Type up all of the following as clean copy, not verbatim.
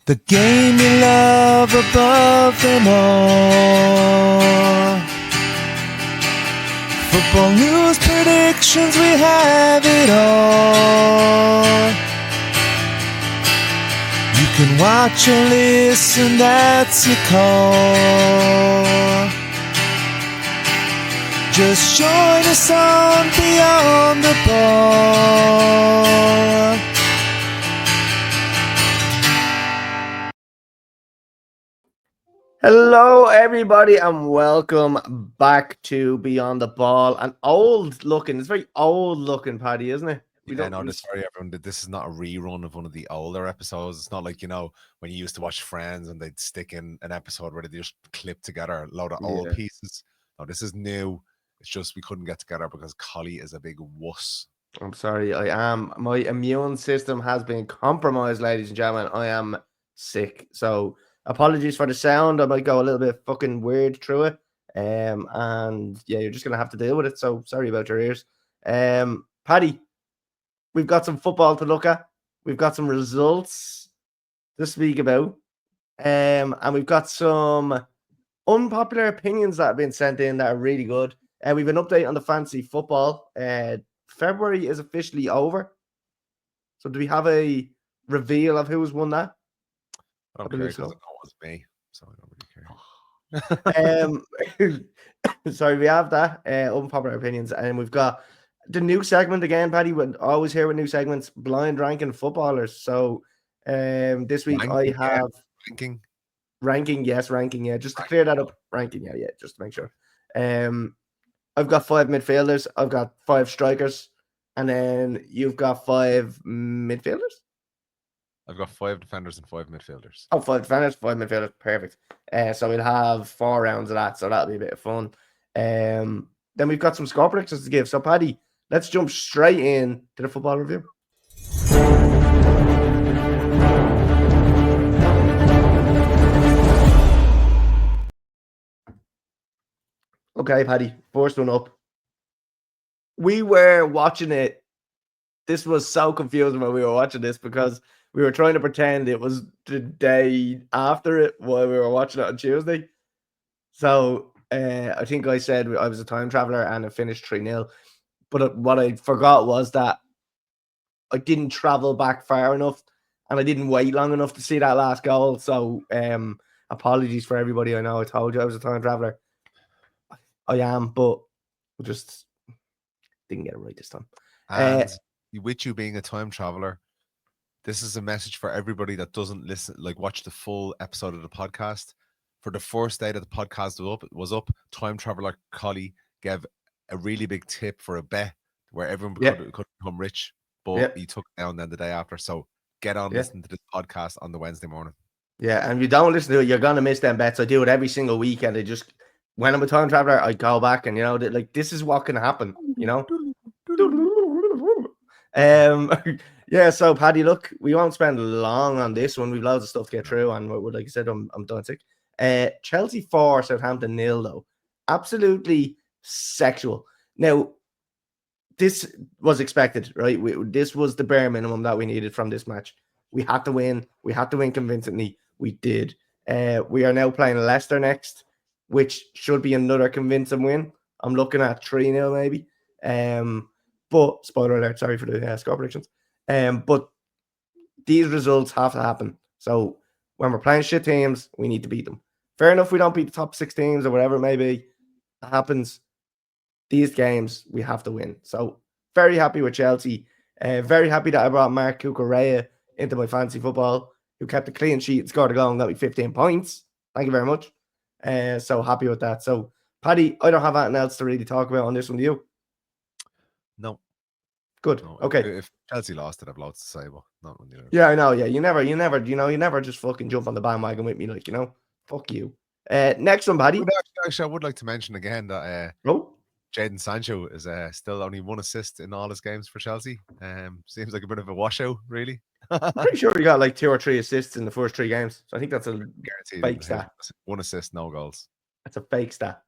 The game you love above them all. Football news, predictions, we have it all. You can watch or listen, that's your call. Just join us on Beyond the Ball. Hello, everybody, and welcome back to Beyond the Ball. An old-looking, it's very old-looking, Paddy, isn't it? Sorry, everyone. This is not a rerun of one of the older episodes. It's not like, when you used to watch Friends and they'd stick in an episode where they just clip together a load of old pieces. No, this is new. It's just we couldn't get together because Colly is a big wuss. I'm sorry, my immune system has been compromised, ladies and gentlemen. I am sick, so apologies for the sound. I might go a little bit fucking weird through it. And yeah, you're just gonna have to deal with it. So sorry about your ears. Paddy, we've got some football to look at. We've got some results to speak about. And we've got some unpopular opinions that have been sent in that are really good. We've an update on the fantasy football. February is officially over. So do we have a reveal of who's won that? I don't care because it was me, so I don't really care. Sorry, we have that unpopular opinions, and we've got the new segment again, Paddy. We're always here with new segments, blind ranking footballers. So this week I have ranking, yeah, just to clear that up, ranking, yeah, just to make sure. I've got 5 midfielders, I've got 5 strikers, and then you've got 5 midfielders. I've got 5 defenders and 5 midfielders. Oh, 5 defenders, 5 midfielders. Perfect. So we'll have 4 rounds of that. So that'll be a bit of fun. Then we've got some score predictions to give. So, Paddy, let's jump straight in to the football review. Okay, Paddy, first one up. We were watching it. This was so confusing when we were watching this because we were trying to pretend it was the day after it while we were watching it on Tuesday. So I think I said I was a time traveler and it finished 3-0. But what I forgot was that I didn't travel back far enough and I didn't wait long enough to see that last goal. So apologies for everybody. I know I told you I was a time traveler. I am, but I just didn't get it right this time. And with you being a time traveler, this is a message for everybody that doesn't listen, watch the full episode of the podcast. For the first day that the podcast was up, time traveler Colly gave a really big tip for a bet where everyone could become rich, but he took it down then the day after. So get on listening to this podcast on the Wednesday morning. Yeah, and if you don't listen to it, you're gonna miss them bets. I do it every single weekend. I just, when I'm a time traveler, I go back and this is what can happen. Yeah, so Paddy, look, we won't spend long on this one. We've loads of stuff to get through, and like I said, I'm done sick. Chelsea 4, Southampton 0, though. Absolutely sexual. Now, this was expected, right? This was the bare minimum that we needed from this match. We had to win. We had to win convincingly. We did. We are now playing Leicester next, which should be another convincing win. I'm looking at 3-0 maybe. But spoiler alert, sorry for the score predictions. But these results have to happen. So when we're playing shit teams, we need to beat them. Fair enough, we don't beat the top 6 teams or whatever it may be. That happens. These games, we have to win. So very happy with Chelsea. Very happy that I brought Mark Cucurella into my fantasy football, who kept a clean sheet and scored a goal and got me 15 points. Thank you very much. So happy with that. So, Paddy, I don't have anything else to really talk about on this one, do you? No. Good. No, okay. If Chelsea lost it, I've lots to say, but not when you. Yeah, I know. Yeah, you never just fucking jump on the bandwagon with me, fuck you. Next one, Paddy. Actually, I would like to mention again that Jadon Sancho is still only 1 assist in all his games for Chelsea. Seems like a bit of a washout, really. I'm pretty sure he got 2 or 3 assists in the first 3 games. So I think that's a fake stat. 1 assist, no goals. That's a fake stat.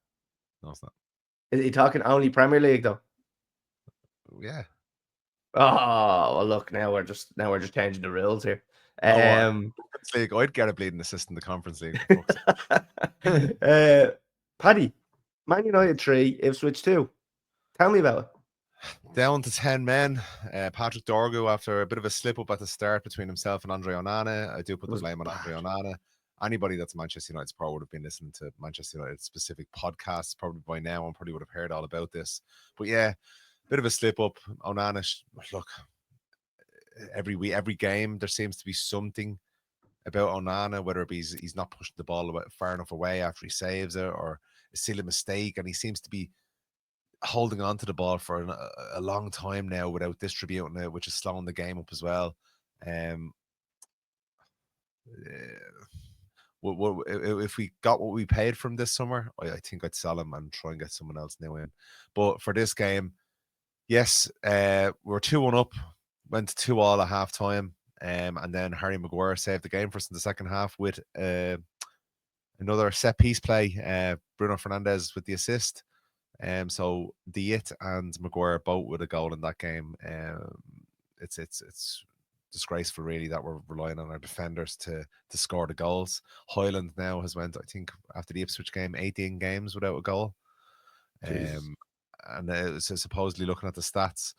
No, it's not. Is he talking only Premier League though? Yeah. Oh, well, look, now we're just changing the rules here. Conference League, I'd get a bleeding assist in the Conference League. For fuck's sake. Paddy, Man United 3, Ipswich 2. Tell me about it. Down to 10 men. Patrick Dorgu, after a bit of a slip up at the start between himself and Andre Onana. I do put the blame on Andre Onana. Anybody that's a Manchester United's pro would have been listening to Manchester United specific podcasts probably by now and probably would have heard all about this. But yeah, bit of a slip up. Onana, look, every game there seems to be something about Onana, whether it be he's not pushing the ball far enough away after he saves it, or a silly mistake, and he seems to be holding on to the ball for a long time now without distributing it, which is slowing the game up as well. If we got what we paid from this summer, I think I'd sell him and try and get someone else new in. But for this game, yes, we're 2-1 up, went to 2-2 at half time, and then Harry Maguire saved the game for us in the second half with another set piece play. Bruno Fernandes with the assist. So Diet and Maguire both with a goal in that game. It's disgraceful, really, that we're relying on our defenders to score the goals. Highland now has went, I think, after the Ipswich game, 18 games without a goal. And so supposedly looking at the stats,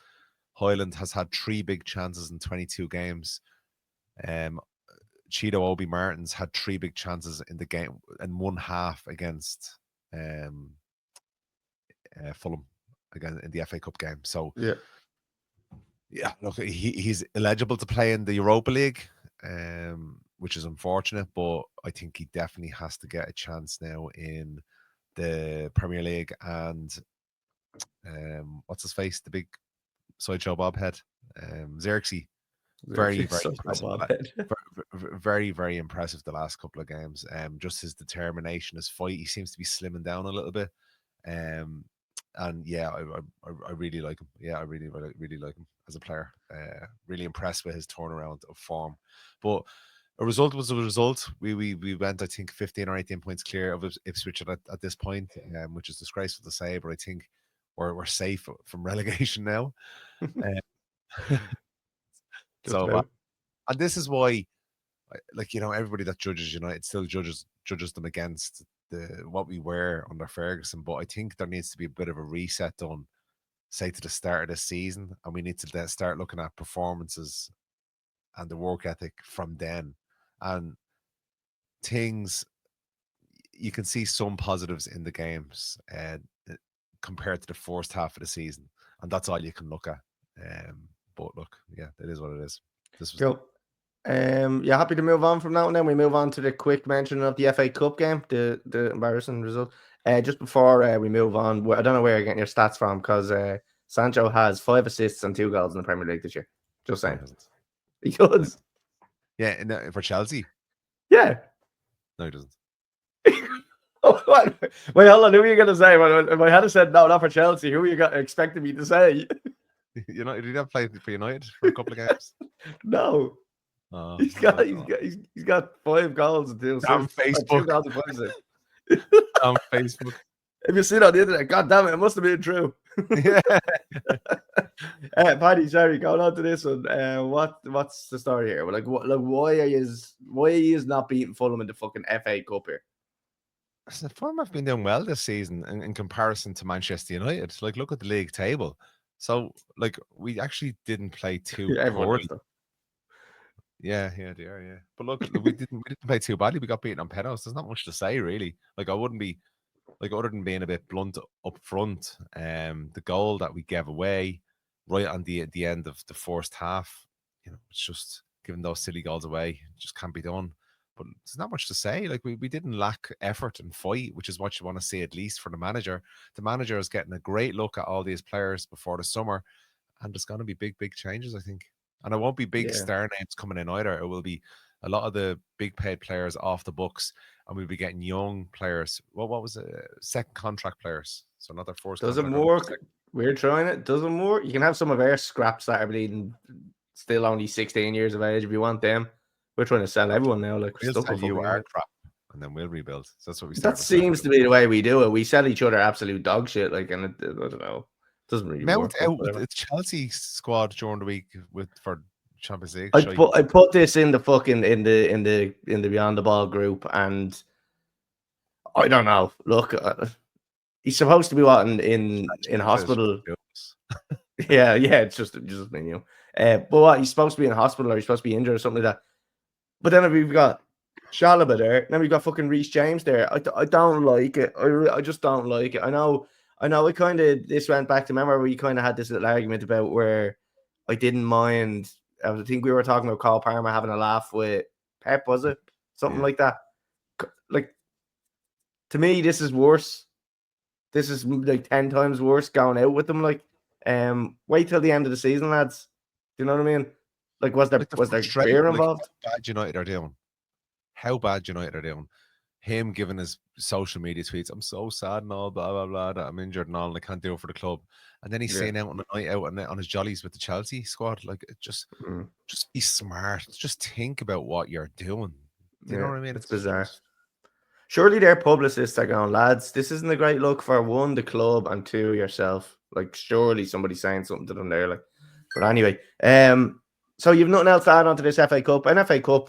Highland has had 3 big chances in 22 games. Cheeto Obi Martins had 3 big chances in the game and 1 half against Fulham again in the FA Cup game. So yeah, look, he's eligible to play in the Europa League, which is unfortunate, but I think he definitely has to get a chance now in the Premier League. And what's his face, the big sideshow bobhead, Xerxes. Very impressive the last couple of games. Just his determination, his fight. He seems to be slimming down a little bit. And yeah, I really like him. Yeah, I really like him as a player. Really impressed with his turnaround of form. But a result was a result. We went, I think, 15 or 18 points clear of Ipswich at this point, which is disgraceful to say, but I think we're safe from relegation now. So, and this is why, like, you know, everybody that judges United still judges them against what we were under Ferguson. But I think there needs to be a bit of a reset done, say, to the start of this season, and we need to then start looking at performances and the work ethic from then. And things, you can see some positives in the games compared to the first half of the season, and that's all you can look at. But look, yeah, it is what it is. This was cool. Yeah, happy to move on from that one. Then we move on to the quick mention of the FA Cup game, the embarrassing result. Just before we move on, I don't know where you're getting your stats from, because Sancho has 5 assists and 2 goals in the Premier League this year. Just saying. He does. Yeah, for Chelsea. Yeah. No, he doesn't. Oh, what? Wait, hold on. Who are you going to say? If I had said no, not for Chelsea, who are you expecting me to say? United, did he have played for United for a couple of games? No. Oh, he's got 5 goals and 2 assists. On Facebook. On Facebook. If you see it on the internet, god damn it, it must have been true. Yeah. Paddy, sorry, going on to this one. What's the story here? Like, why are you not beating Fulham in the fucking FA Cup here? Fulham have been doing well this season in comparison to Manchester United. Like, look at the league table. So, like, we actually didn't play too poorly. Yeah, they are, yeah. But look, we didn't play too badly. We got beaten on penalties. There's not much to say, really. Like, I wouldn't be, like, other than being a bit blunt up front, the goal that we gave away right on the end of the first half, you know, it's just giving those silly goals away. It just can't be done. But there's not much to say. Like, we didn't lack effort and fight, which is what you want to see, at least for the manager. The manager is getting a great look at all these players before the summer, and there's going to be big changes, I think. And it won't be big star names coming in either. It will be a lot of the big paid players off the books, and we'll be getting young players. What was it? Second contract players. So not their first. Doesn't work. We're trying it. Doesn't work. You can have some of our scraps that are bleeding still only 16 years of age if you want them. We're trying to sell everyone now. Like, we'll sell you our crap, and then we'll rebuild. So that's what we. That seems to be the way we do it. We sell each other absolute dog shit. Like, and I don't know. Doesn't really Mount work. out with the Chelsea squad during the week for Champions League. I put this in the fucking in the Beyond the Ball group, and I don't know. Look, he's supposed to be what in hospital. yeah, it's just me, you. But what, he's supposed to be in hospital, or he's supposed to be injured or something like that. But then we've got Shalaba there, and then we've got fucking Reece James there. I don't like it. I just don't like it. I know. It kind of this went back to, remember we kind of had this little argument about where I didn't mind. I think we were talking about Cole Palmer having a laugh with Pep, was it? Something like that. Like, to me, this is worse. This is like 10 times worse going out with them. Like, wait till the end of the season, lads. Do you know what I mean? Like, was there beer involved? How bad United are doing. How bad United are doing. Him giving his social media tweets, I'm so sad and all, blah, blah, blah, that I'm injured and all, and I can't do it for the club. And then he's saying out on the night out and on his jollies with the Chelsea squad, like, just be smart. Just think about what you're doing. Do you know what I mean? It's bizarre. Surely their publicists are going, lads, this isn't a great look for one, the club, and two, yourself. Like, surely somebody's saying something to them there. Like, but anyway, so you've nothing else to add on to this FA Cup. An FA Cup,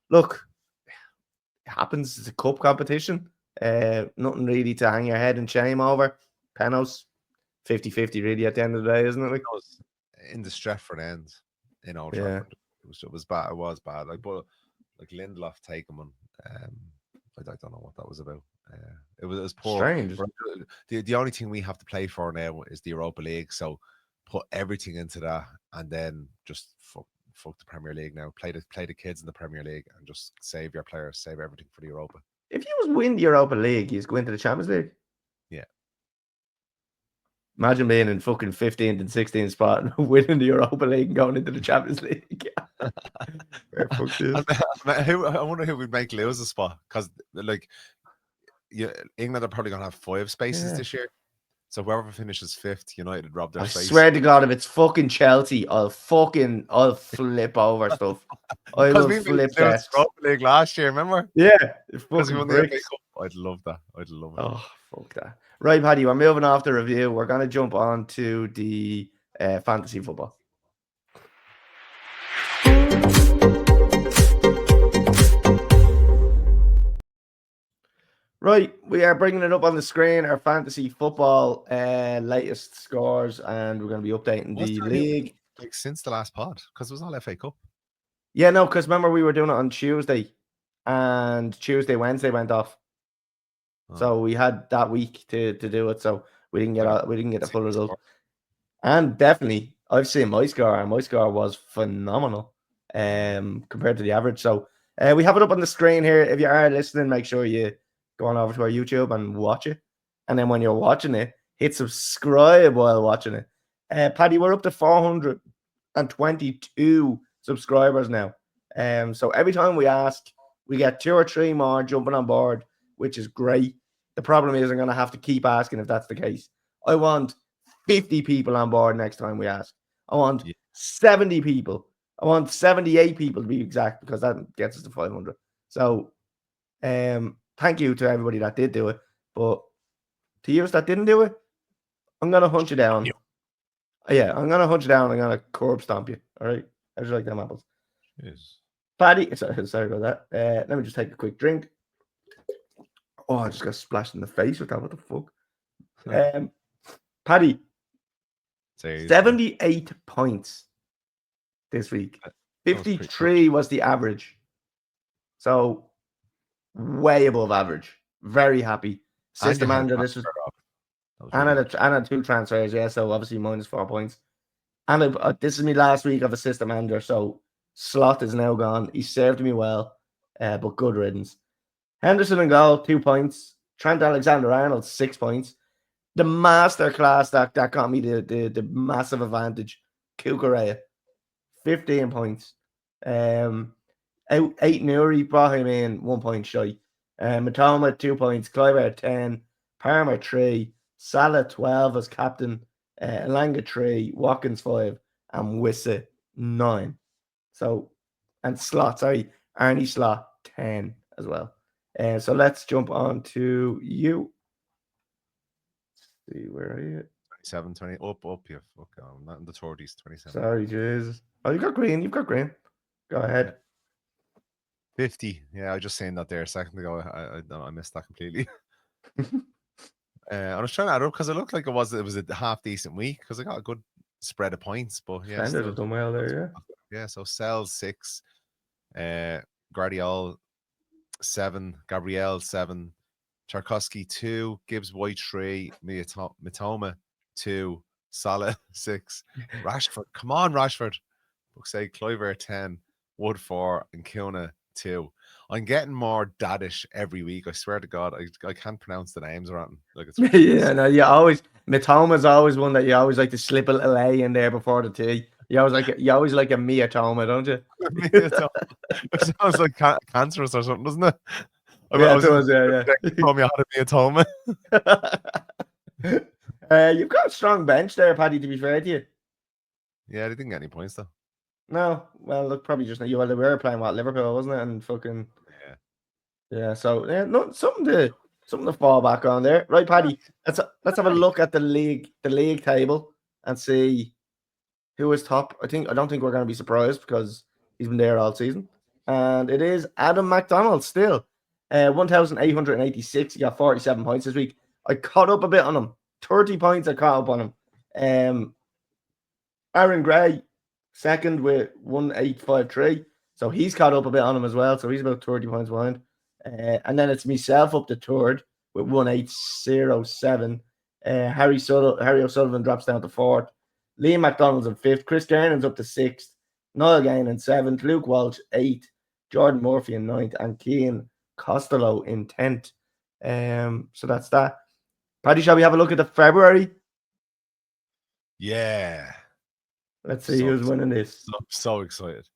look, it happens. It's a cup competition. Nothing really to hang your head in shame over. Penos, 50-50 really at the end of the day, isn't it? Like, in the Stretford end, in Old Trafford, it was bad. It was bad. Like, but like Lindelof taking one. I don't know what that was about. It was poor. Strange. The only thing we have to play for now is the Europa League. So put everything into that, and then just fuck the Premier League now. Play the kids in the Premier League, and just save your players, save everything for the Europa. If you was win the Europa League, you go into the Champions League. Yeah. Imagine being in fucking 15th and 16th spot and winning the Europa League and going into the Champions League. I wonder who would make lose a spot, because like England are probably gonna have 5 spaces this year. So whoever finishes 5th, United rob their space. I swear to God, if it's fucking Chelsea, I'll flip over stuff. I will flip that. Europa League last year, remember? Yeah, because we won the FA Cup. I'd love that. I'd love it. Oh, fuck that. Right, Paddy, we're moving off the review. We're going to jump on to the fantasy football. Right, we are bringing it up on the screen, our fantasy football latest scores, and we're going to be updating the league. Like since the last pod, because it was all FA Cup. Yeah, no, because remember we were doing it on Tuesday, and Wednesday went off. So we had that week to do it, so we didn't get the full result. And definitely, I've seen my score, and my score was phenomenal compared to the average. So we have it up on the screen here. If you are listening, make sure you go on over to our YouTube and watch it. And then when you're watching it, hit subscribe while watching it. Paddy, we're up to 422 subscribers now. So every time we ask, we get 2 or 3 more jumping on board, which is great. The problem is I'm going to have to keep asking if that's the case. I want 50 people on board next time we ask. I want 70 people. I want 78 people to be exact, because that gets us to 500. So thank you to everybody that did do it. But to you that didn't do it, I'm going to hunt you down. Yeah, I'm going to hunt you down. I'm going to curb stomp you. All right? How'd you like them apples? Yes. Paddy, sorry about that. Let me just take a quick drink. Oh, I just got splashed in the face with that. What the fuck? Paddy, 78 points this week. 53 was the average. So way above average. Very happy. System manager, this was... And I had 2 transfers, yeah, so obviously minus 4 points. And this is me last week of a system manager, so Slot is now gone. He served me well, but good riddance. Henderson and goal, 2 points. Trent Alexander-Arnold, 6 points. The masterclass that got me the massive advantage. Kukurea, 15 points. 8 Nuri brought him in 1 point shy. Matoma, 2 points. Kluivert, 10. Palmer, 3. Salah, 12 as captain. Elanga, 3. Watkins, 5. And Wissa, 9. So, and Slot, Arnie Slot, 10 as well. So let's jump on to you. Let's see, where are you? 27, 20, up, yeah. Fuck, I'm not in the 30s, 27. Sorry, Jesus. Oh, you've got green. You've got green. Go ahead. 50. Yeah, I was just saying that there a second ago. I missed that completely. I was trying to add up because it looked like it was a half decent week because I got a good spread of points. But yeah, Defenders have done well there, yeah. So Sells 6, Guardiola 7, Gabriel 7, Tarkowski 2, Gibbs White 3, Mitoma 2, Salah 6, Rashford. Come on, Rashford. Fuck's sake, Kluivert 10, Wood 4, and Kuna 2. I'm getting more daddish every week. I swear to God, I can't pronounce the names around. Like it's yeah. No, you always Mitoma's always one that you always like to slip a little A in there before the T. You always like a Miatoma, don't you? Mitoma. It sounds like cancerous or something, doesn't it? Yeah, it does. Yeah. Told me how to be a Toma. You've got a strong bench there, Paddy. To be fair to you. Yeah, they didn't get any points though. No, well, look, probably just they were playing Liverpool, wasn't it? And fucking yeah. So no, something to fall back on there, right, Paddy? Let's have a look at the league table and see who is top. I don't think we're going to be surprised because he's been there all season, and it is Adam McDonald still, 1,886. He got 47 points this week. I caught up a bit on him. 30 points I caught up on him. Aaron Gray second with 1,853. So he's caught up a bit on him as well. So he's about 30 points behind. And then it's myself up to third with 1,807. Harry O'Sullivan drops down to fourth. Liam McDonald's in fifth. Chris Kernan's up to sixth. Niall Gain in seventh. Luke Walsh, eighth. Jordan Murphy in ninth. And Cian Costello in 10th. So that's that. Paddy, shall we have a look at the February? Yeah. Let's see who's winning this. So excited.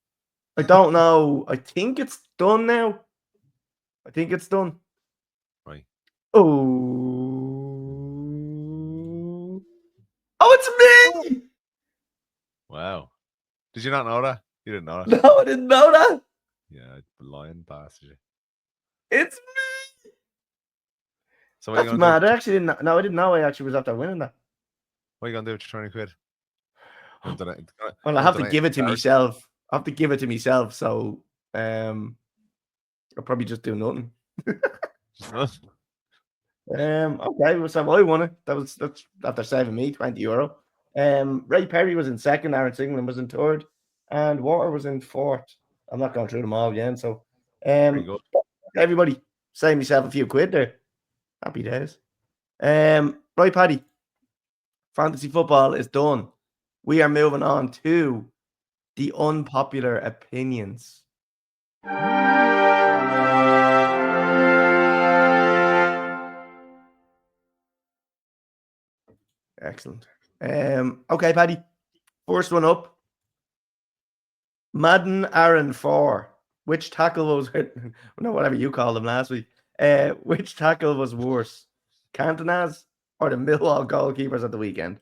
I don't know. I think it's done now. I think it's done. Right. Oh, it's me! Wow. Did you not know that? You didn't know that? No, I didn't know that. Yeah, lying bastard. It's me. So that's mad. I actually didn't. No, I didn't know I actually was after winning that. What are you gonna do with your 20 quid? Well, I have to give it to myself. So I'll probably just do nothing. Okay, so I won it. That's after saving me €20. Ray Perry was in second, Aaron Singleton was in third, and Water was in fourth. I'm not going through them all again. So everybody save myself a few quid there. Happy days. Right, Paddy. Fantasy football is done. We are moving on to the unpopular opinions. Excellent. Okay, Paddy. First one up. Madden Aaron 4. Which tackle was no, whatever you called him last week? Which tackle was worse? Cantona's or the Millwall goalkeepers at the weekend?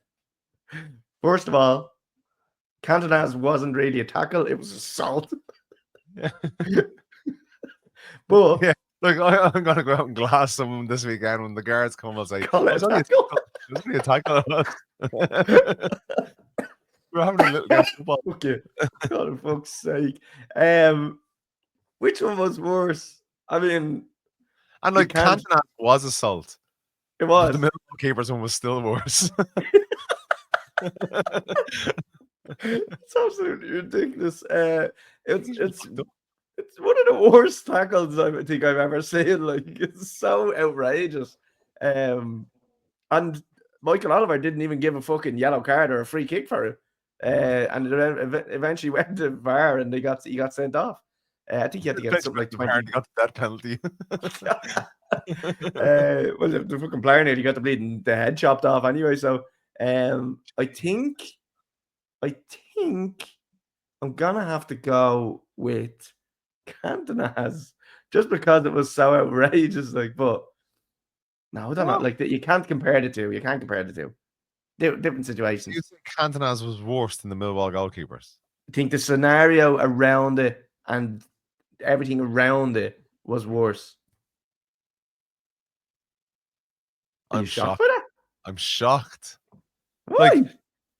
First of all, Cantona's wasn't really a tackle, it was assault. But yeah, look, I'm gonna go out and glass someone this weekend when the guards come. I'll say, "It's only a tackle." We're having a little game of football. Okay, God, for fuck's sake. Which one was worse? I mean, and like Cantona was assault. It was. The middle keeper's one was still worse. It's absolutely ridiculous. It's one of the worst tackles I think I've ever seen. Like, it's so outrageous. And Michael Oliver didn't even give a fucking yellow card or a free kick for it. And it eventually went to VAR and he got sent off. I think he had to get something like 20. He got that penalty. Well, the fucking player nearly got the head chopped off anyway. So I think I'm gonna have to go with Cantona's just because it was so outrageous. Like, but no, I don't know. Like that, you can't compare the two. Different situations. You think Cantona's was worse than the Millwall goalkeepers? I think the scenario around it and everything around it was worse. I'm shocked by that. I'm shocked. Why? Like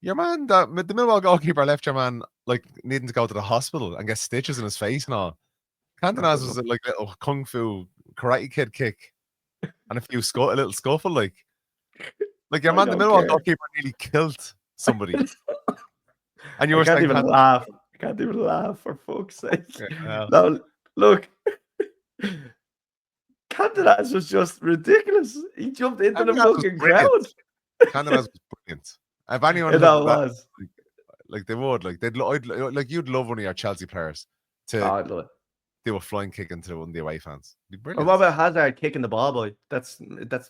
your man, the Millwall goalkeeper left your man like needing to go to the hospital and get stitches in his face and all. Cantona's was like a little kung fu karate kid kick and a little scuffle. Like your I man, the don't Millwall care. goalkeeper, nearly killed somebody. And you I were can't saying even laugh. I can't even laugh, for fuck's sake. Yeah. No, look. Cantona's was just ridiculous. He jumped into the Cantona's was fucking brilliant. crowd. Cantona's was brilliant. If anyone It had all that, was. like they would, like like you'd love one of your Chelsea players Oh, to I'd love it. do a flying kick into one of the away fans. It'd be Or brilliant. what about Hazard kicking the ball boy? That's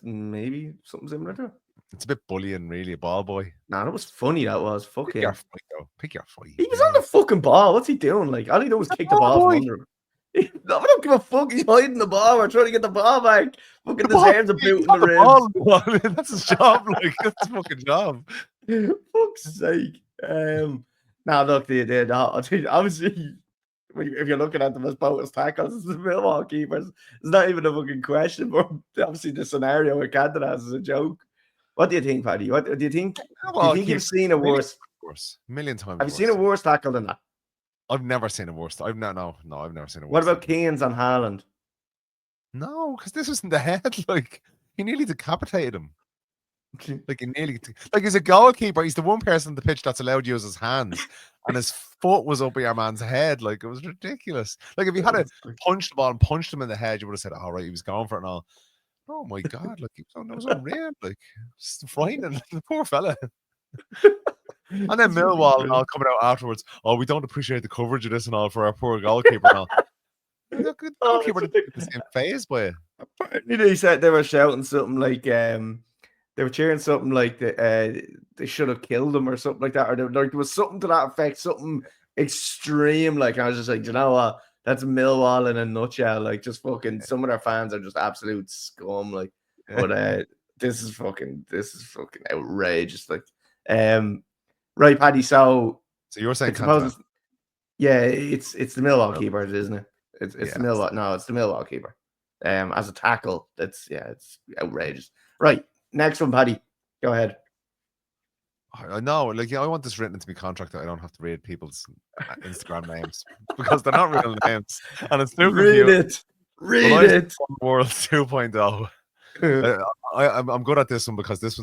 maybe something similar to it. It's a bit bullying, really, a ball boy. Nah, that was funny. That was Pick fucking. your fight, though. Pick your fight. He was on the fucking ball. What's he doing? Like, all he did was kick the ball from under him. I don't give a fuck. He's hiding the ball. We're trying to get the ball back. Fucking his hands are booting the ribs. That's his job. Like, that's his fucking job. Fuck's sake. Now look, obviously, if you're looking at them as both tackles, it's the Millwall keepers. It's not even a fucking question, but obviously the scenario with Cantona is a joke. What do you think, Paddy? What do you think? Do you think you've seen a worse? Million times. Have you seen a worse tackle than that? I've never seen a worse. I've never seen a worse. What about Keane's on Haaland? No, because this was in the head. Like he nearly decapitated him. Like he's a goalkeeper. He's the one person on the pitch that's allowed to use his hands, and his foot was up at your man's head. Like it was ridiculous. Like if you had to punch the ball and punched him in the head, you would have said, "All right, he was going for it and all." Oh my god! Like it was unreal. Like it's frightening. The poor fella. And then Millwall and all coming out afterwards. Oh, we don't appreciate the coverage of this and all for our poor goalkeeper and all. The goalkeeper didn't the same phase by it. Apparently, they said they were shouting something like they were cheering something like they should have killed him or something like that, or there was something to that effect, something extreme. Like I was just like, you know what? That's Millwall in a nutshell. Like just fucking some of their fans are just absolute scum. Like, but this is fucking outrageous. Like, right, Paddy. So you're saying yeah, it's the Millwall keeper, isn't it? It's the Millwall. No, it's the Millwall keeper. As a tackle, it's outrageous. Right, next one, Paddy. Go ahead. I know, like I want this written into my contract that I don't have to read people's Instagram names because they're not real names, and it's too confusing. Read it. World 2.0. I'm good at this one because this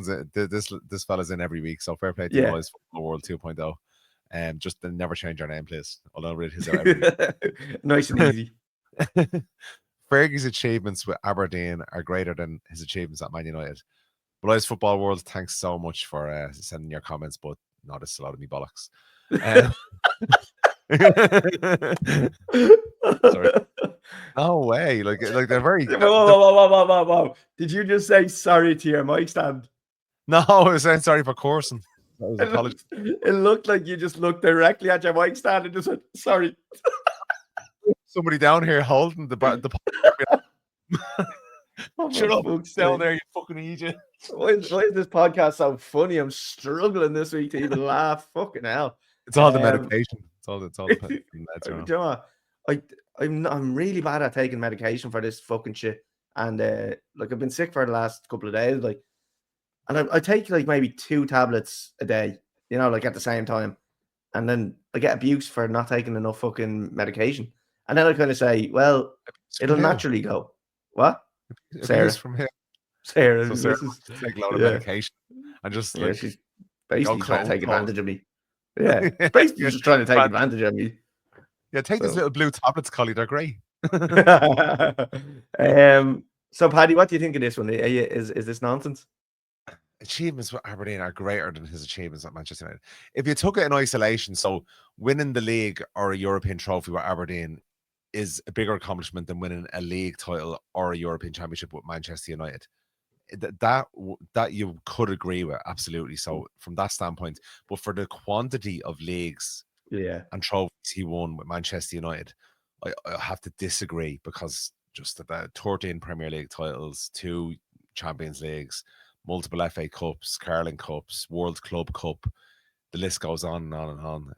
fella's in every week, so fair play to you boys. World 2.0. Just never change your name, please. I'll read his out every week. Nice and easy. Fergie's achievements with Aberdeen are greater than his achievements at Man United. But as Football World, thanks so much for sending your comments, but no, this is a lot of me bollocks. Sorry. No way. Like they're very whoa. Did you just say sorry to your mic stand? No, I was saying sorry for coursing. It looked like you just looked directly at your mic stand and just went, sorry. Somebody down here holding the shut up down there, you fucking idiot. Why is this podcast so funny? I'm struggling this week to even laugh. Fucking hell. It's all the medication. It's all the you know what? I'm really bad at taking medication for this fucking shit. And like I've been sick for the last couple of days, like, and I take like maybe 2 tablets a day, you know, like at the same time. And then I get abuse for not taking enough fucking medication. And then I kind of say, well, it'll naturally go. What? Sarah from here. Sarah, so Sarah take a lot of medication and just like she's basically trying to take advantage of me. Yeah, basically just trying to take advantage of me. Yeah, take these little blue tablets, Colly. They're great. So Paddy, what do you think of this one? Is this nonsense? Achievements with Aberdeen are greater than his achievements at Manchester United. If you took it in isolation, so winning the league or a European trophy with Aberdeen is a bigger accomplishment than winning a league title or a European championship with Manchester United. That you could agree with, absolutely. So from that standpoint, but for the quantity of leagues and trophies he won with Manchester United, I have to disagree, because just about 13 Premier League titles, 2 Champions Leagues, multiple FA Cups, Carling Cups, World Club Cup, the list goes on and on and on.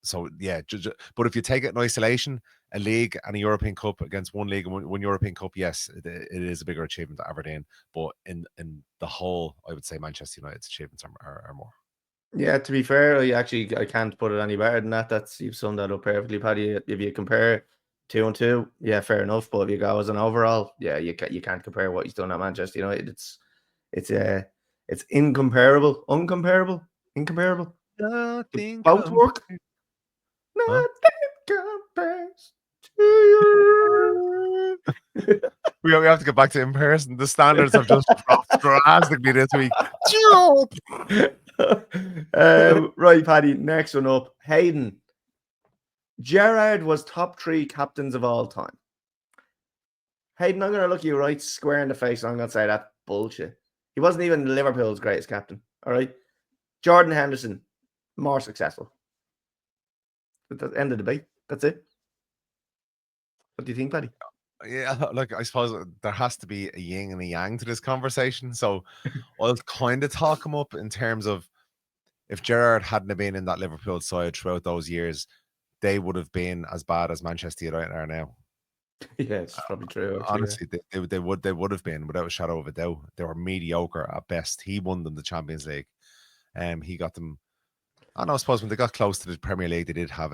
So yeah, but if you take it in isolation, a league and a European Cup against one league and one European Cup, yes, it is a bigger achievement to Aberdeen. But in the whole, I would say Manchester United's achievements are more. Yeah, to be fair, I can't put it any better than that. You've summed that up perfectly, Paddy. If you compare 2 and 2, yeah, fair enough. But if you go as an overall, yeah, you can't compare what he's done at Manchester United. It's incomparable, incomparable. Nothing Both work. Huh? Nothing compares to you. We have to get back to in person. The standards have just dropped drastically this week. Right, Paddy. Next one up, Hayden. Gerrard was top 3 captains of all time. Hayden, I'm going to look you right square in the face and I'm going to say that bullshit. He wasn't even Liverpool's greatest captain. All right. Jordan Henderson, more successful. At the end of the debate. That's it. What do you think, Paddy? Yeah, look, I suppose there has to be a yin and a yang to this conversation. So I'll kind of talk him up in terms of if Gerrard hadn't have been in that Liverpool side throughout those years, they would have been as bad as Manchester United are now. Yeah, it's probably true. Actually, honestly, they would have been without a shadow of a doubt. They were mediocre at best. He won them the Champions League. He got them. I suppose when they got close to the Premier League, they did have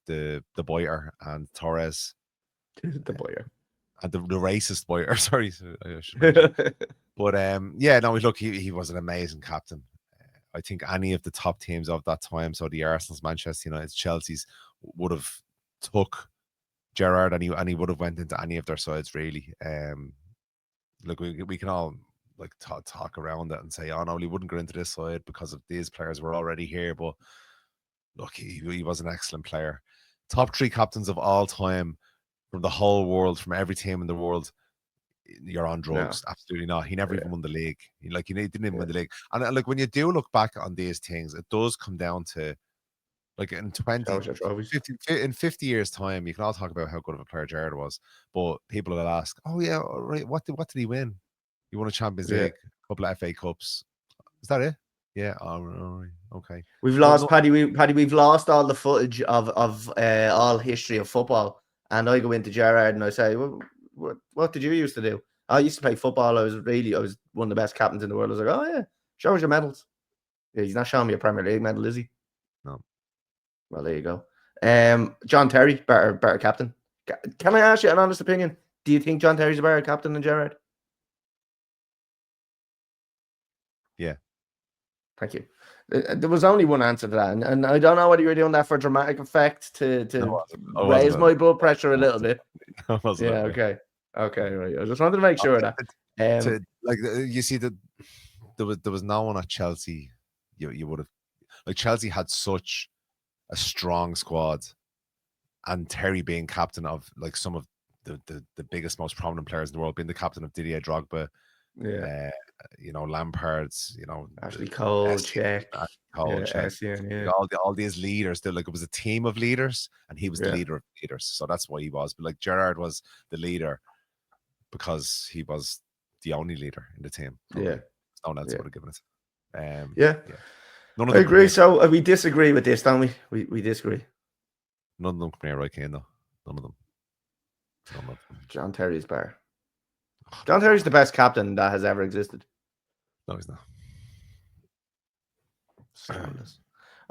the Boyer and Torres. The Boyer. And the racist Boyer. Sorry. But yeah, no, look, he was an amazing captain. I think any of the top teams of that time, so the Arsenal's, Manchester United, Chelsea's, would have took Gerrard and he would have went into any of their sides really. Look, we can all like talk around it and say, oh no, he wouldn't go into this side because of these players were already here. But look, he was an excellent player. Top 3 captains of all time from the whole world, from every team in the world. You're on drugs. No. Absolutely not. He never even won the league. He didn't even win the league. And like when you do look back on these things, it does come down to like in 50 years time, you can all talk about how good of a player Gerrard was, but people will ask, oh yeah, right, what did he win? He won a Champions League, a couple of FA Cups. Is that it? Yeah. Okay. We've lost Paddy. We've lost all the footage of all history of football. And I go into Gerrard and I say, well, what did you used to do? I used to play football. I was one of the best captains in the world. I was like, oh yeah, show us your medals. Yeah, he's not showing me a Premier League medal, is he? No. Well, there you go. John Terry, better captain. Can I ask you an honest opinion? Do you think John Terry's a better captain than Gerrard? Yeah. Thank you. There was only one answer to that, and I don't know whether you were doing that for dramatic effect to raise my blood pressure a little bit. Yeah, okay, right. I just wanted to make sure that. You see that there was no one at Chelsea. You would have, like, Chelsea had such a strong squad, and Terry being captain of like some of the biggest, most prominent players in the world, being the captain of Didier Drogba. Yeah. Lampard's, Ashley Cole, Czech, all these leaders. Like, it was a team of leaders, and he was the leader of leaders. So that's why he was. But like Gerrard was the leader because he was the only leader in the team. Probably. Yeah, no one else would have given it. None of I agree. So we disagree with this, don't we? We disagree. None of them come here right, Kane, though. None of them. John Terry's better. John Terry's the best captain that has ever existed. No, he's not.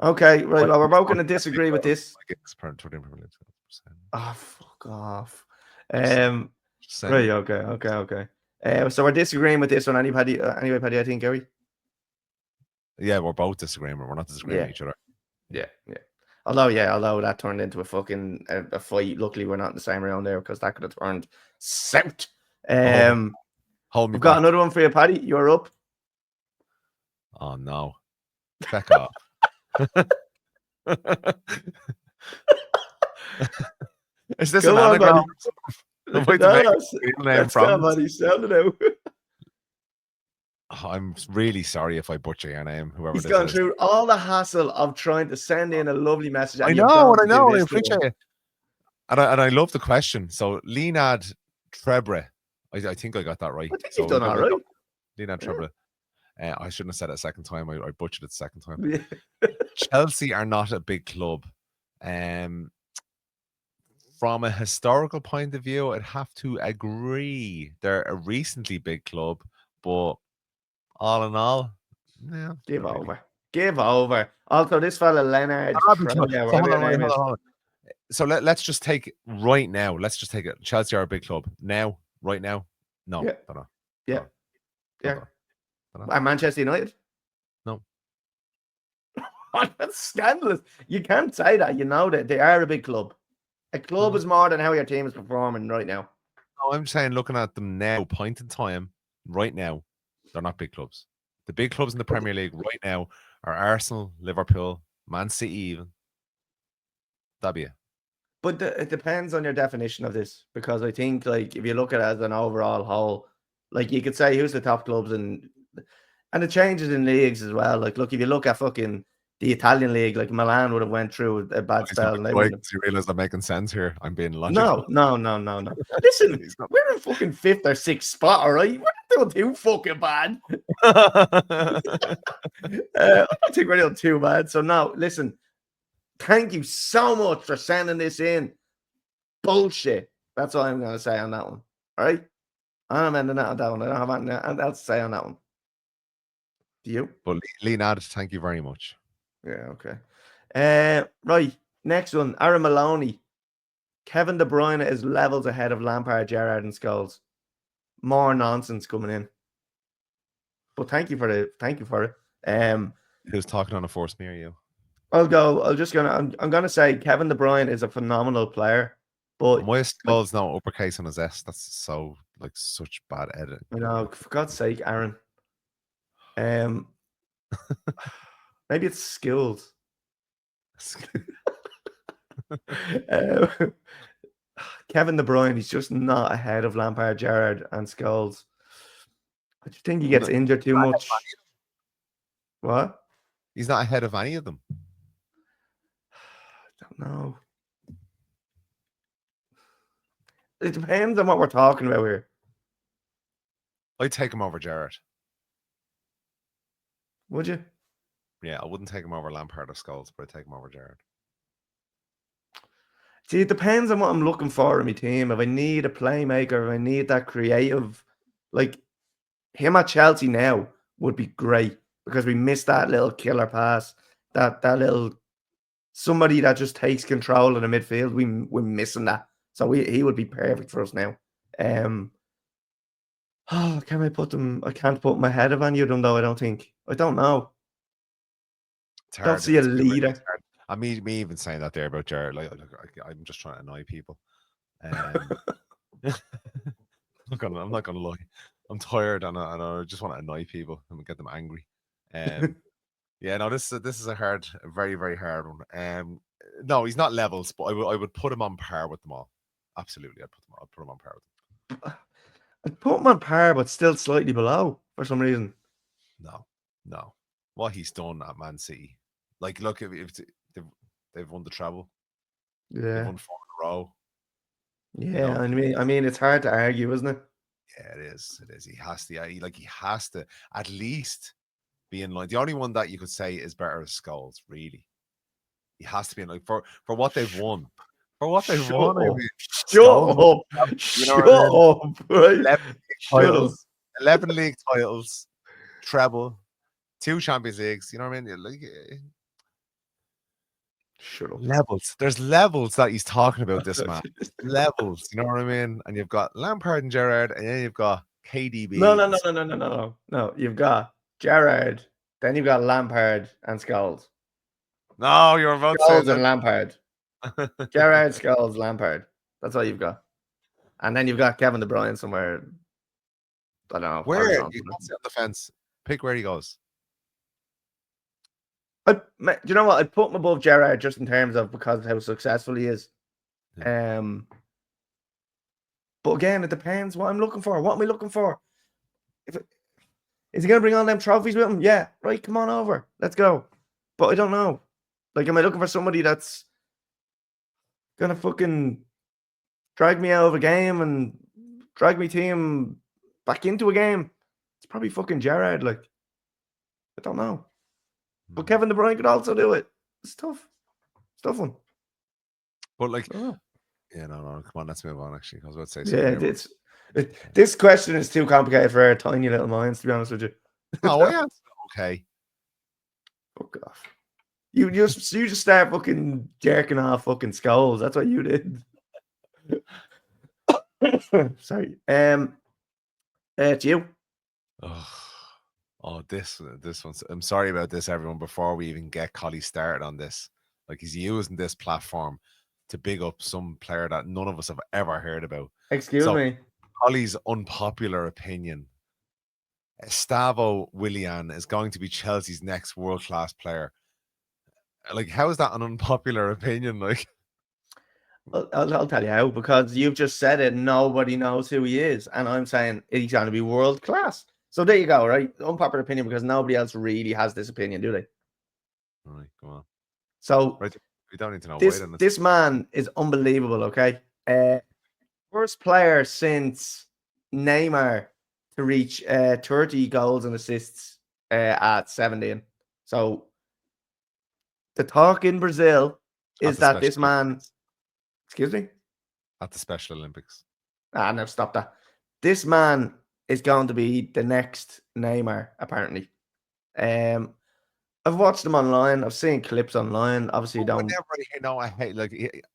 Okay, right. Well, we're both going to disagree with this. Oh, fuck off. Right. Okay. So we're disagreeing with this one. Anyway, Paddy, I think, Gary. Yeah, we're both disagreeing. We're not disagreeing with each other. Yeah. Although that turned into a fucking a fight. Luckily, we're not in the same round there because that could have turned south. We've got another one for you, Paddy. You're up. Oh no! Back off. Is this an anagram? I'm really sorry if I butcher your name. Whoever he's gone through all the hassle of trying to send in a lovely message. I know. I appreciate it, and I love the question. So, Leonard Trebre. I think I got that right. I think you've done all right. Leonard Trebre. I shouldn't have said it a second time. I butchered it the second time. Yeah. Chelsea are not a big club. From a historical point of view, I'd have to agree. They're a recently big club, but all in all, yeah. Give not really. over. Give over. Also, this fella Leonard, I'm not big club. Troya, So whatever hold your on, name is. hold on. So let's just take right now. Let's just take it. Chelsea are a big club now, right now. No, Yeah. don't know. Yeah. Yeah. Don't know. And Manchester United? No. Oh, that's scandalous. You can't say that. You know that they are a big club. A club is more than how your team is performing right now. No, I'm saying looking at them now, point in time, right now, they're not big clubs. The big clubs in the Premier League right now are Arsenal, Liverpool, Man City even. That'd be it. But it depends on your definition of this, because I think, like, if you look at it as an overall whole, like, you could say who's the top clubs, and it changes in leagues as well. Like, look, if you look at fucking the Italian league, like Milan would have went through a bad spell. And they Right, wouldn't you realize I'm making sense here. I'm being No, logical. no. Listen, He's not- we're in fucking 5th or 6th spot, all right? We're not doing too fucking bad. I don't think we're doing too bad. So, no, listen, thank you so much for sending this in. Bullshit. That's all I'm going to say on that one. All right? I'm ending that on that one. I don't have anything else to say on that one. Do you? But Leonard, thank you very much. Yeah, okay. Right. Next one. Aaron Maloney. Kevin De Bruyne is levels ahead of Lampard, Gerrard, and Scholes. More nonsense coming in. But thank you for it. Who's talking on a force me or you? I'm gonna say Kevin De Bruyne is a phenomenal player. But Why is Scholes now uppercase on his S? That's so like such bad editing. you know, for God's sake, Aaron. Maybe it's skills. Kevin De Bruyne, he's just not ahead of Lampard, Gerrard, and Scholes. I just think he gets injured too much. What? He's not ahead of any of them. I don't know. It depends on what we're talking about here. I'd take him over Gerrard. Would you? Yeah, I wouldn't take him over Lampard or Scholes, but I'd take him over Gerrard. See, it depends on what I'm looking for in my team. If I need a playmaker, if I need that creative, like him at Chelsea now would be great, because we missed that little killer pass, that little somebody that just takes control of the midfield. We're missing that, so he would be perfect for us now. Can I put them? I can't put my head of any of them though. I don't think. I don't know. It's Don't see a leader. I mean, me even saying that there about Gerrard, like I'm just trying to annoy people. I'm not gonna lie. I'm tired and I just want to annoy people and get them angry. Yeah, no, this is a very, very hard one. No, he's not levels, but I would put him on par with them all. Absolutely, I'd put him on par with them. I'd put him on par, but still slightly below for some reason. No. What he's done at Man City, like, look, if they've won the treble, they've won 4 in a row. Yeah, I mean, it's hard to argue, isn't it? Yeah, it is. He has to at least be in line. The only one that you could say is better is Scholes, really. He has to be in line for what they've won. For what they've won. I mean, Shut up. Right? 11 league titles, treble, 2 Champions Leagues. You know what I mean? Like, shut up. Levels. There's levels that he's talking about, this man. Levels. You know what I mean? And you've got Lampard and Gerrard, and then you've got KDB. No. You've got Gerrard, then you've got Lampard and Scholes. No, you're about Scholes and Lampard. Gerrard, Scholes, Lampard. That's all you've got. And then you've got Kevin De Bruyne somewhere. I don't know. Where? You can't sit on the fence. Pick where he goes. Do you know what? I'd put him above Gerrard just in terms of because of how successful he is. Yeah. But again, it depends what I'm looking for. What am I looking for? Is he going to bring on them trophies with him? Yeah. Right, come on over. Let's go. But I don't know. Like, am I looking for somebody that's going to fucking drag me out of a game and drag my team back into a game? It's probably fucking Gerrard, like. I don't know. But Kevin De Bruyne could also do it. It's tough. It's a tough one. But like, I don't know. yeah, no, come on, let's move on. Actually, I was about to say something. Yeah, this question is too complicated for our tiny little minds, to be honest with you. Oh, yeah, okay. Fuck off. You just start fucking jerking off fucking skulls. That's what you did. Sorry. It's you. Oh, this one's. I'm sorry about this, everyone. Before we even get Colly started on this, like he's using this platform to big up some player that none of us have ever heard about. Excuse me. Colly's unpopular opinion: Gustavo Willian is going to be Chelsea's next world-class player. Like, how is that an unpopular opinion? Like, I'll tell you how, because you've just said it. Nobody knows who he is, and I'm saying he's going to be world class. So there you go, right? Unpopular opinion, because nobody else really has this opinion, do they? all right, go on. So Right, we don't need to know this man is unbelievable. Okay, first player since Neymar to reach 30 goals and assists at 17. So the talk in Brazil is that this man. Excuse me? At the Special Olympics. No, stop that. This man is going to be the next Neymar, apparently. I've watched him online. I've seen clips online. Obviously, I hate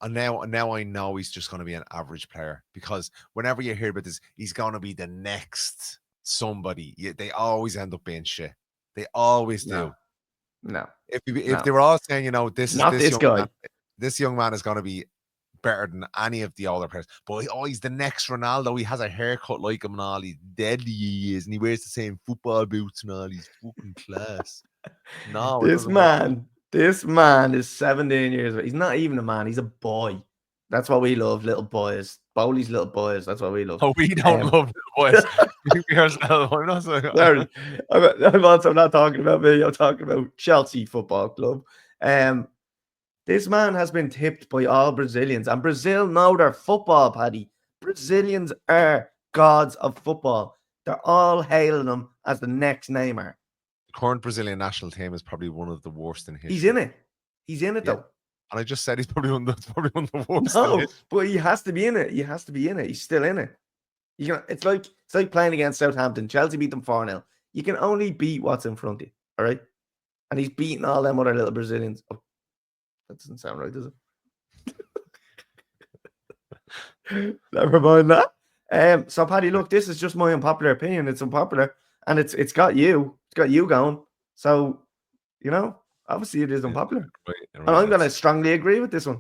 now I know he's just going to be an average player, because whenever you hear about this, he's going to be the next somebody. They always end up being shit. They always do. No. If they were all saying, this young man is going to be better than any of the other players, but he's the next Ronaldo. He has a haircut like him and all. He's deadly, he is, and he wears the same football boots and all. He's fucking class. No, this man is 17 years old. He's not even a man. He's a boy. That's what we love, little boys. Bowley's little boys. That's what we love. Oh, we don't love little boys. I'm not saying. Sorry, I'm also not talking about me. I'm talking about Chelsea Football Club. This man has been tipped by all Brazilians, and Brazil know their football, Paddy. Brazilians are gods of football. They're all hailing him as the next Neymar. The current Brazilian national team is probably one of the worst in history. He's in it, though. And I just said he's probably one of the worst. No, but he has to be in it. He's still in it. It's like playing against Southampton. Chelsea beat them 4-0. You can only beat what's in front of you, all right? And he's beating all them other little Brazilians. Oh, that doesn't sound right, does it? Never mind that. So Paddy, look, this is just my unpopular opinion. It's unpopular, and it's got you going. So, obviously it is unpopular. Right, and I'm going to strongly agree with this one.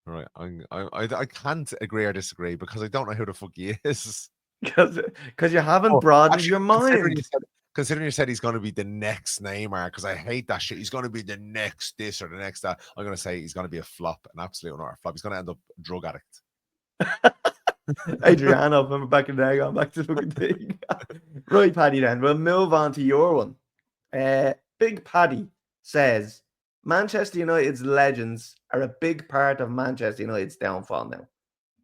Right, I can't agree or disagree, because I don't know who the fuck he is. Because you haven't broadened your mind. Considering you said he's going to be the next Neymar, because I hate that shit. He's going to be the next this or the next that. I'm going to say he's going to be a flop, an absolute utter flop. He's going to end up a drug addict. Adriano, remember back in the day, going back to the fucking thing. Right, Paddy, then we'll move on to your one. Big Paddy says Manchester United's legends are a big part of Manchester United's downfall now.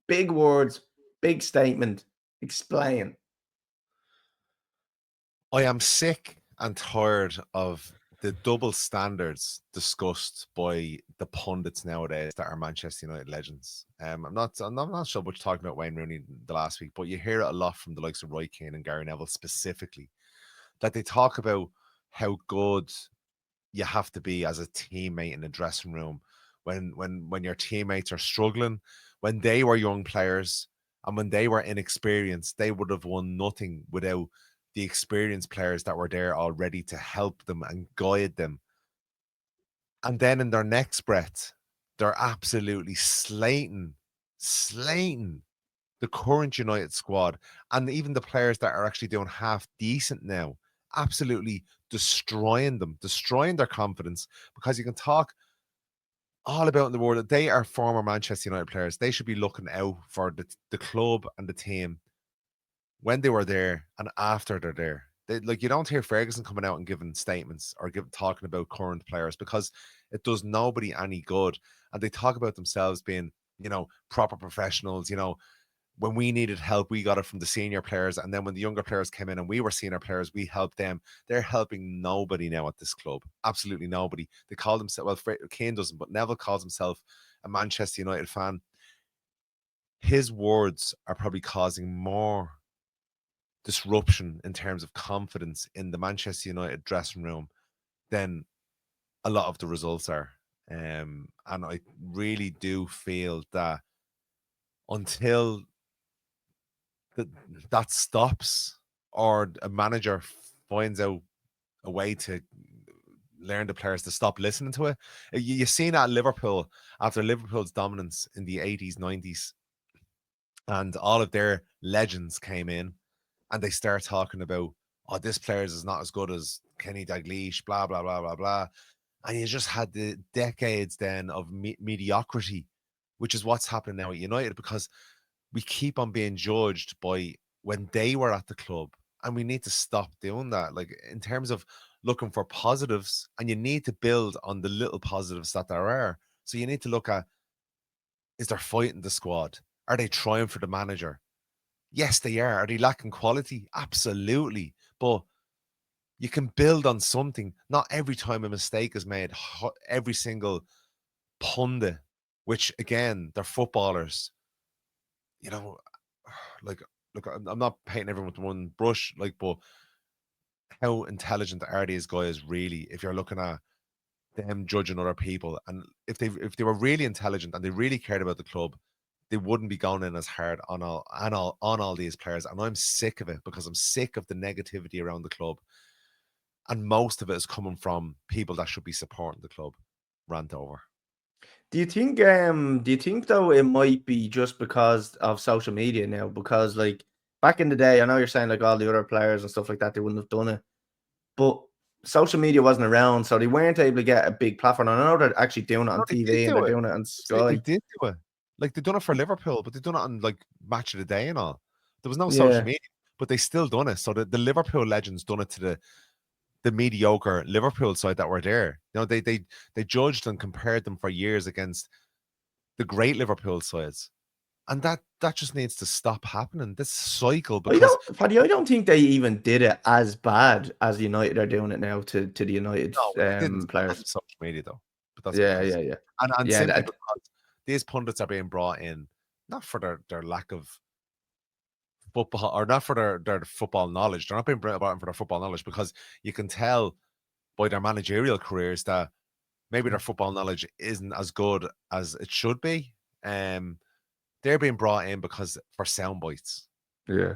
Big words, big statement. Explain. I am sick and tired of the double standards discussed by the pundits nowadays that are Manchester United legends. I'm not so much talking about Wayne Rooney the last week, but you hear it a lot from the likes of Roy Keane and Gary Neville specifically, that they talk about how good you have to be as a teammate in the dressing room when your teammates are struggling, when they were young players and when they were inexperienced. They would have won nothing without the experienced players that were there already to help them and guide them. And then in their next breath, they're absolutely slating the current United squad, and even the players that are actually doing half decent now, absolutely destroying their confidence. Because you can talk all about in the world that they are former Manchester United players. They should be looking out for the club and the team when they were there and after they're there. You don't hear Ferguson coming out and giving statements or talking about current players, because it does nobody any good. And they talk about themselves being, proper professionals, when we needed help, we got it from the senior players. And then when the younger players came in and we were senior players, we helped them. They're helping nobody now at this club. Absolutely nobody. They call themselves, well, Kane doesn't, but Neville calls himself a Manchester United fan. His words are probably causing more disruption in terms of confidence in the Manchester United dressing room than a lot of the results are. And I really do feel that until that stops, or a manager finds out a way to learn the players to stop listening to it. You've seen that at Liverpool after Liverpool's dominance in the 80s, 90s, and all of their legends came in and they start talking about, oh, this player is not as good as Kenny Dalglish, blah, blah, blah, blah, blah. And you just had the decades then of mediocrity, which is what's happening now at United, because we keep on being judged by when they were at the club, and we need to stop doing that. Like, in terms of looking for positives, and you need to build on the little positives that there are. So you need to look at, is there fight in the squad? Are they trying for the manager? Yes, they are. Are they lacking quality? Absolutely. But you can build on something. Not every time a mistake is made, every single pundit, which again, they're footballers. You know, like, look, I'm not painting everyone with one brush, like, but how intelligent are these guys really? If you're looking at them judging other people, and if they were really intelligent and they really cared about the club, they wouldn't be going in as hard on all these players. And I'm sick of it, because I'm sick of the negativity around the club, and most of it is coming from people that should be supporting the club. Rant over. Do you think though it might be just because of social media now? Because like back in the day, I know you're saying like all the other players and stuff like that, they wouldn't have done it, but social media wasn't around, so they weren't able to get a big platform. I know they're actually doing it on No, they did TV and do they're it. doing it on They Sky. did do it. Like, they've done it for Liverpool, but they've done it on like Match of the Day and all. There was no social Yeah, media, but they still done it. So the Liverpool legends done it to the mediocre Liverpool side that were there. You know, they judged and compared them for years against the great Liverpool sides. And that just needs to stop happening. This cycle, I because don't, Paddy. I don't think they even did it as bad as United are doing it now to the United no, they didn't have players. social media though. But that's Yeah, because yeah, yeah, and yeah. simply That, because these pundits are being brought in not for their lack of football, or not for their football knowledge. They're not being brought in for their football knowledge, because you can tell by their managerial careers that maybe their football knowledge isn't as good as it should be. They're being brought in because for sound bites, yeah,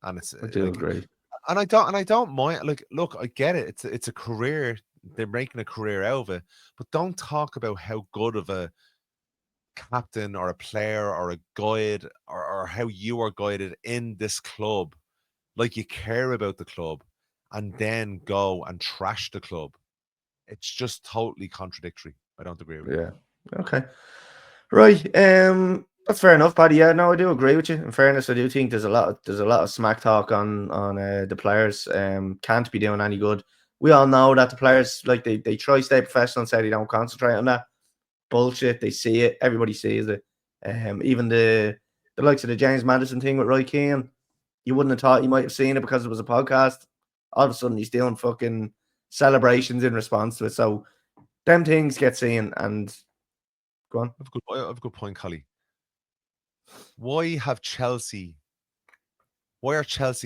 and it's I do like, agree. and I don't mind. Like, look, I get it. It's a career. They're making a career out of it, but don't talk about how good of a captain or a player or a guide, or how you are guided in this club, like you care about the club, and then go and trash the club. It's just totally contradictory. I don't agree with it. Yeah. Okay. Right. That's fair enough, Paddy. Yeah, no, I do agree with you. In fairness, I do think there's a lot of smack talk on the players. Can't be doing any good. We all know that the players, like, they try to stay professional and say they don't concentrate on that bullshit. They see it. Everybody sees it. Even the likes of the James Maddison thing with Roy Keane, you wouldn't have thought you might have seen it because it was a podcast. All of a sudden, he's doing fucking celebrations in response to it. So them things get seen, and go on. I have a good point, Colly. Why are Chelsea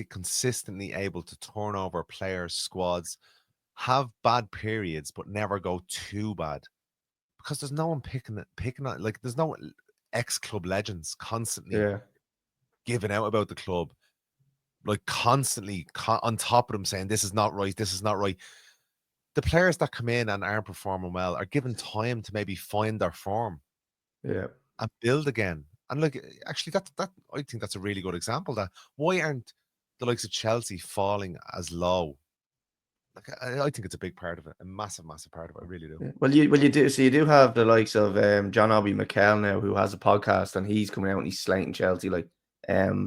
consistently able to turn over players, squads, have bad periods, but never go too bad? Because there's no one picking it. Like, there's no ex-club legends constantly Yeah. giving out about the club, like constantly on top of them, saying this is not right, this is not right. The players that come in and aren't performing well are given time to maybe find their form Yeah. and build again. And like, actually, that I think that's a really good example. That why aren't the likes of Chelsea falling as low? Like, I think it's a big part of it, a massive, massive part of it. I really do. Yeah. Well, you do. So you do have the likes of John Obi Mikel now, who has a podcast, and he's coming out and he's slating Chelsea. Like, but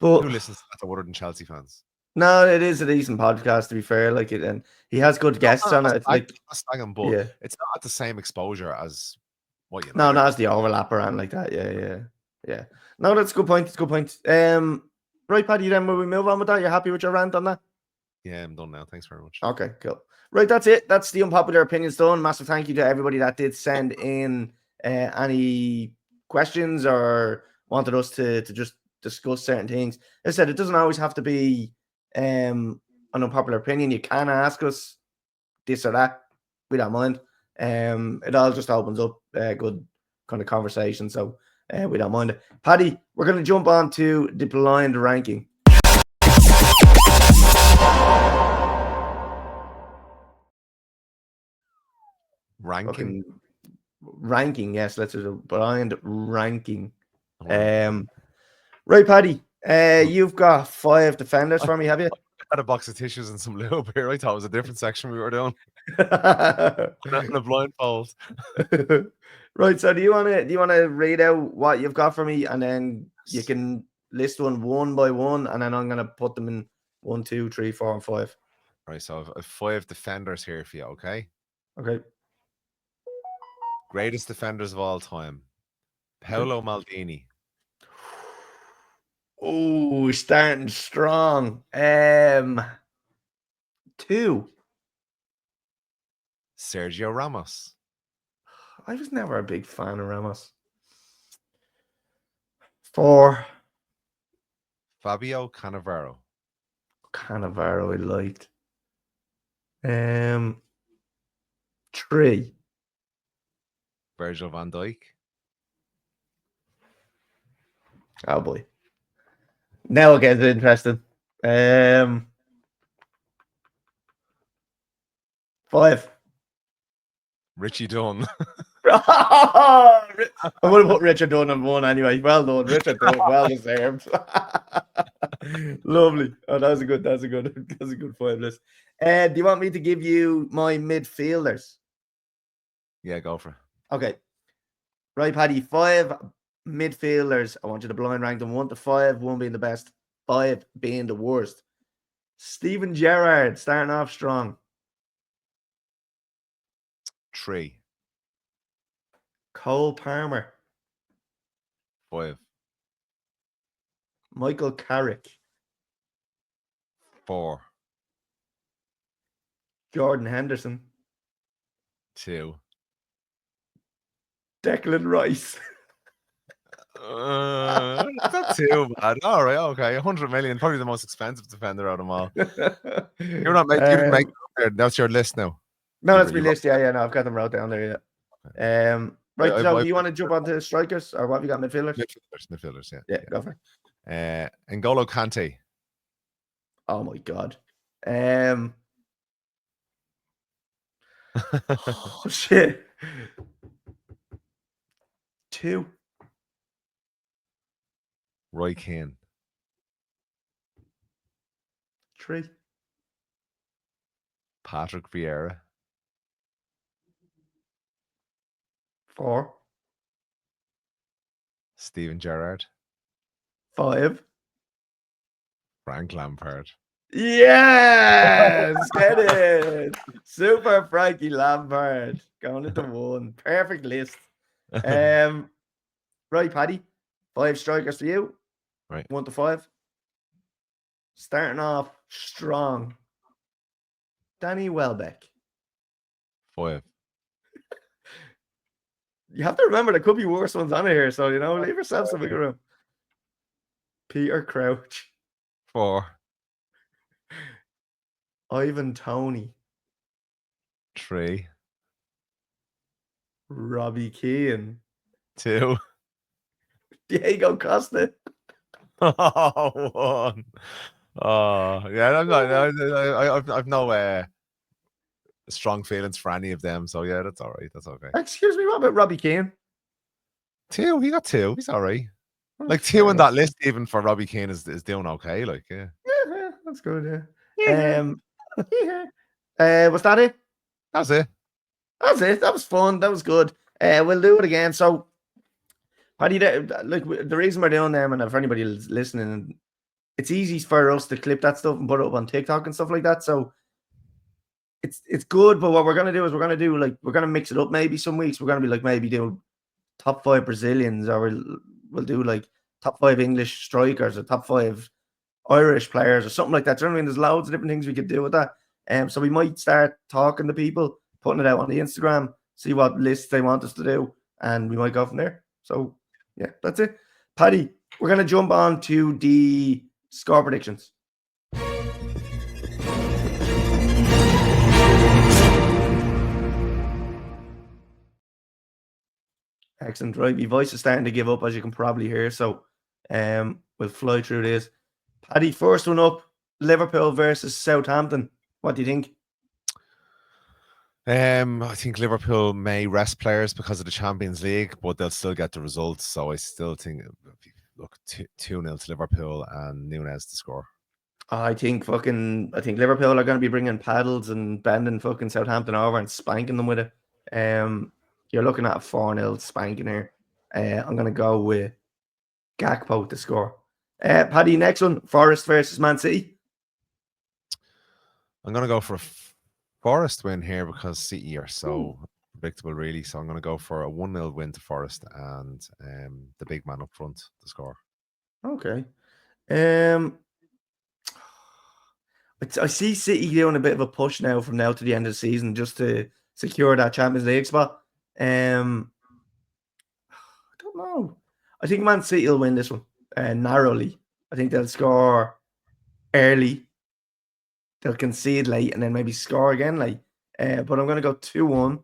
Who listens to that other than Chelsea fans? no, it is a decent podcast, to be fair. Like it, and he has good guests on it. Like, But yeah, it's not the same exposure as what no, United not are. as the overlap around like that. Yeah, yeah, Yeah. No, that's a good point. It's a good point. Right, Paddy, then will we move on with that? You're happy with your rant on that? Yeah, I'm done now. Thanks very much. Okay, cool. Right, that's it. That's the unpopular opinions done. Massive thank you to everybody that did send in any questions or wanted us to just discuss certain things. As I said, it doesn't always have to be an unpopular opinion. You can ask us this or that. We don't mind. It all just opens up a good kind of conversation. So we don't mind it. Paddy, we're going to jump on to the blind ranking. Ranking, yes. Let's do a blind ranking. Right, Paddy. You've got 5 defenders for me, have you? I had a box of tissues and some lube here. I thought it was a different section we were doing. Not a blindfold. Right. So do you wanna read out what you've got for me, and then you can list one by one, and then I'm gonna put them in 1, 2, 3, 4, and 5. Right. So I've 5 defenders here for you. Okay. Okay. Greatest defenders of all time. Paolo Maldini. Oh, starting strong. 2. Sergio Ramos. I was never a big fan of Ramos. 4. Fabio Cannavaro. Cannavaro I liked. 3. Virgil van Dijk. Oh boy. Now it gets interesting. 5. Richie Dunn. I would have put Richard Dunn on 1 anyway. Well done, Richard Dunn. Well deserved. Lovely. Oh, that's a good 5 list. Do you want me to give you my midfielders? Yeah, go for it. Okay. Right, Paddy. 5 midfielders. I want you to blind rank them 1 to 5, 1 being the best, 5 being the worst. Steven Gerrard starting off strong. 3. Cole Palmer. 5. Michael Carrick. 4. Jordan Henderson. 2. Declan Rice. Not too bad. All right, okay. 100 million, probably the most expensive defender out of them all. You're not making. You make that's your list now. No, that's my list. Yeah. No, I've got them wrote down there. Yeah. Right. So, do you want to jump onto strikers, or what have you got? Midfielders. Midfielders. Yeah. Go for it. N'Golo Kante. Oh my god. Oh shit. 2. Roy Keane. 3. Patrick Vieira. 4. Steven Gerrard. 5. Frank Lampard. Yes, get it. Super Frankie Lampard going into 1. Perfect list. Right, Paddy. 5 strikers for you. Right. 1 to 5. Starting off strong. Danny Welbeck. 5. You have to remember there could be worse ones on here, so leave yourself some wiggle room. Peter Crouch. 4. Ivan Toney. 3. Robbie Keane. 2. Diego Costa. 1. Oh yeah, I've no strong feelings for any of them, so yeah, that's all right. That's okay. Excuse me, what about Robbie Keane? 2. He got 2. He's all right. Like 2 on that list, even for Robbie Keane is doing okay. Like yeah, that's good. Yeah. Was that it? That's it. That's it. That was fun. That was good. We'll do it again. So, Paddy, like the reason we're doing them, and for anybody listening, it's easy for us to clip that stuff and put it up on TikTok and stuff like that. So it's good. But what we're gonna do is we're gonna mix it up. Maybe some weeks we're gonna be like maybe do top 5 Brazilians, or we'll do like top 5 English strikers or top 5 Irish players or something like that. Do you know what I mean? There's loads of different things we could do with that. So we might start talking to people, putting it out on the Instagram, see what lists they want us to do, and we might go from there. So yeah, that's it. Paddy, we're gonna jump on to the score predictions. Excellent. Right, my voice is starting to give up, as you can probably hear. So we'll fly through this. Paddy, first one up, Liverpool versus Southampton. What do you think? I think Liverpool may rest players because of the Champions League, but they'll still get the results. So I still think, look, 2-0 to Liverpool and Nunes to score. I think Liverpool are going to be bringing paddles and bending fucking Southampton over and spanking them with it. You're looking at a 4-0 spanking here. I'm going to go with Gakpo to score. Paddy, next one, Forest versus Man City. I'm going to go for a Forest win here because City are so predictable, really. So I'm going to go for a 1-0 win to Forest and the big man up front to score. Okay. I see City doing a bit of a push now from now to the end of the season just to secure that Champions League spot. I don't know. I think Man City will win this one narrowly. I think they'll score early. They'll concede late and then maybe score again late. But I'm going to go 2-1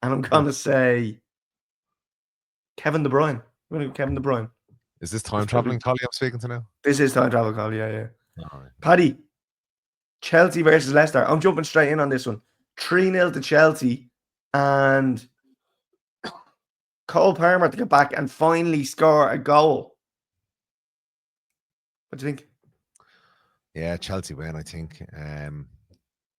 and I'm going to say Kevin De Bruyne. I'm going to go Kevin De Bruyne. Is this time traveling Colly I'm speaking to now? This is time travel, Colly. Yeah. All right. Paddy, Chelsea versus Leicester. I'm jumping straight in on this one. 3-0 to Chelsea and Cole Palmer to get back and finally score a goal. What do you think? Yeah, Chelsea win, I think. I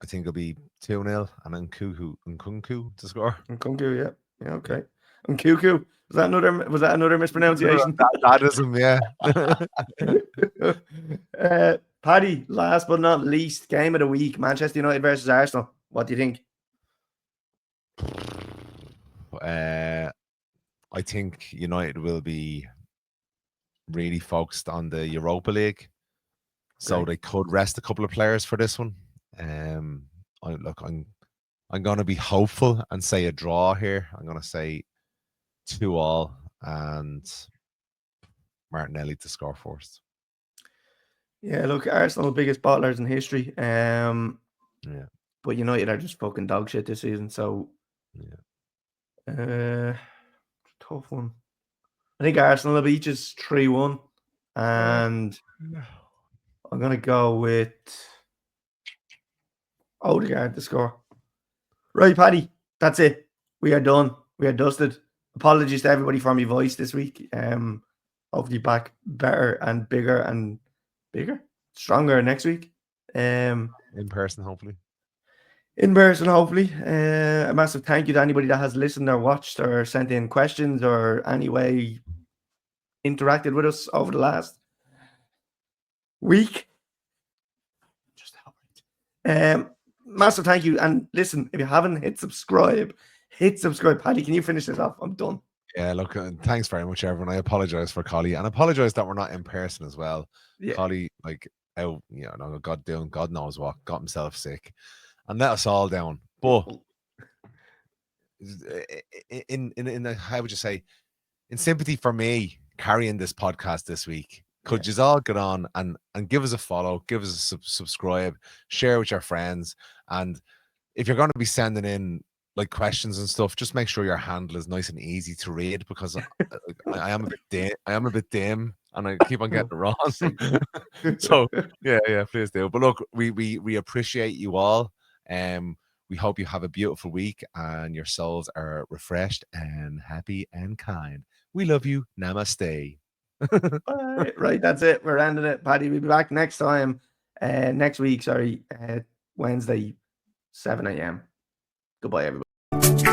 think it'll be 2-0 and then Nkunku to score. Nkunku, yeah, okay. Nkunku. Was that another mispronunciation? That is him, yeah. Paddy, last but not least, game of the week, Manchester United versus Arsenal. What do you think? I think United will be really focused on the Europa League, so they could rest a couple of players for this one. I'm going to be hopeful and say a draw here. I'm going to say 2-2 and Martinelli to score first. Yeah, look, Arsenal biggest bottlers in history. Yeah, but United are just fucking dog shit this season. So yeah, tough one. I think Arsenal will beat us 3-1, and I'm gonna go with Odegaard to score. Right, Paddy, that's it. We are done. We are dusted. Apologies to everybody for my voice this week. Hopefully back better and bigger, stronger next week. in person, hopefully. A massive thank you to anybody that has listened or watched or sent in questions or any way interacted with us over the last week. Just massive thank you. And listen, if you haven't hit subscribe. Paddy, can you finish this off? I'm done. Yeah, look, thanks very much, everyone. I apologize for Colly and apologize that we're not in person as well. Yeah. Colly, God knows what, got himself sick and let us all down. But in how would you say, in sympathy for me carrying this podcast this week, could you all get on and give us a follow, give us a subscribe, share with your friends, and if you're going to be sending in like questions and stuff, just make sure your handle is nice and easy to read, because I am a bit dim and I keep on getting it wrong. So yeah, please do. But look, we appreciate you all. We hope you have a beautiful week and your souls are refreshed and happy and kind. We love you. Namaste. Right, that's it. We're ending it. Paddy, we'll be back next week, Wednesday, 7 a.m. Goodbye, everybody.